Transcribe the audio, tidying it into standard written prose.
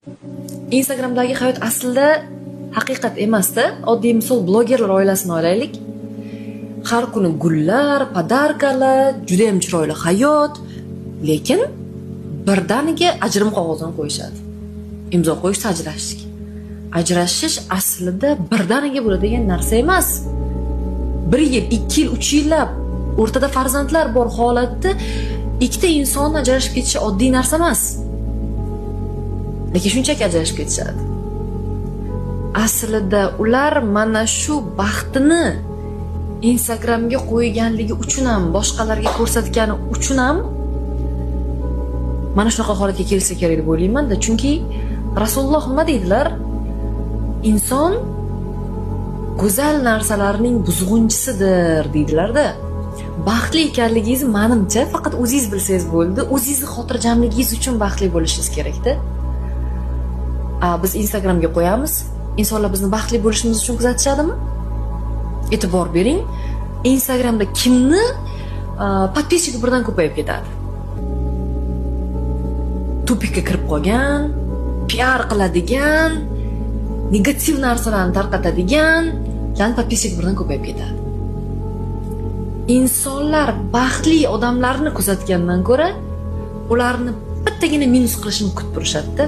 Instagramdagi hayot aslida haqiqat emasda. Oddiy misol blogerlar oilasini olaylik. Har kuni gullar, podarkalar, juda ham chiroyli hayot, lekin birdaniga ajrim qog'ozini qo'yishadi. Imzo qo'yishsa ajrashdik. Ajrashish aslida birdaniga bo'ladigan narsa emas. 1 yil, 2 yil, 3 yillab o'rtada farzandlar bor holatda ikkita inson ajrashib ketishi oddiy narsa emas. Lekin shunchaki ajrashib ketishadi. Aslida ular mana shu baxtini Instagramga qo'yganligi uchun ham, boshqalarga ko'rsatgani uchun ham mana shunaqa holatga kelsa kerak deb o'ylayman-da. Chunki Rasululloh nima deydilar? Inson go'zal narsalarning buzg'unchisidir deydilar-da. Baxtli ekanligingizni menimcha faqat o'zingiz bilsangiz bo'ldi. O'zingizni xotirjamligingiz uchun baxtli bo'lishingiz kerak-da. Biz Instagramga qo'yamiz. İnsanlar bizni baxtli bo'lishimiz uchun kuzatishadimi? E'tibor bering. Instagramda kimni podpischigi birdan ko'payib ketadi. Tupikka kirib qolgan, PR qiladigan, negativ narsalarni tarqatadigan, podpischigi birdan ko'payib ketadi. İnsanlar baxtli odamlarni kuzatgandan ko'ra, ularni bittagina minus qilishini kutib turishadi-da.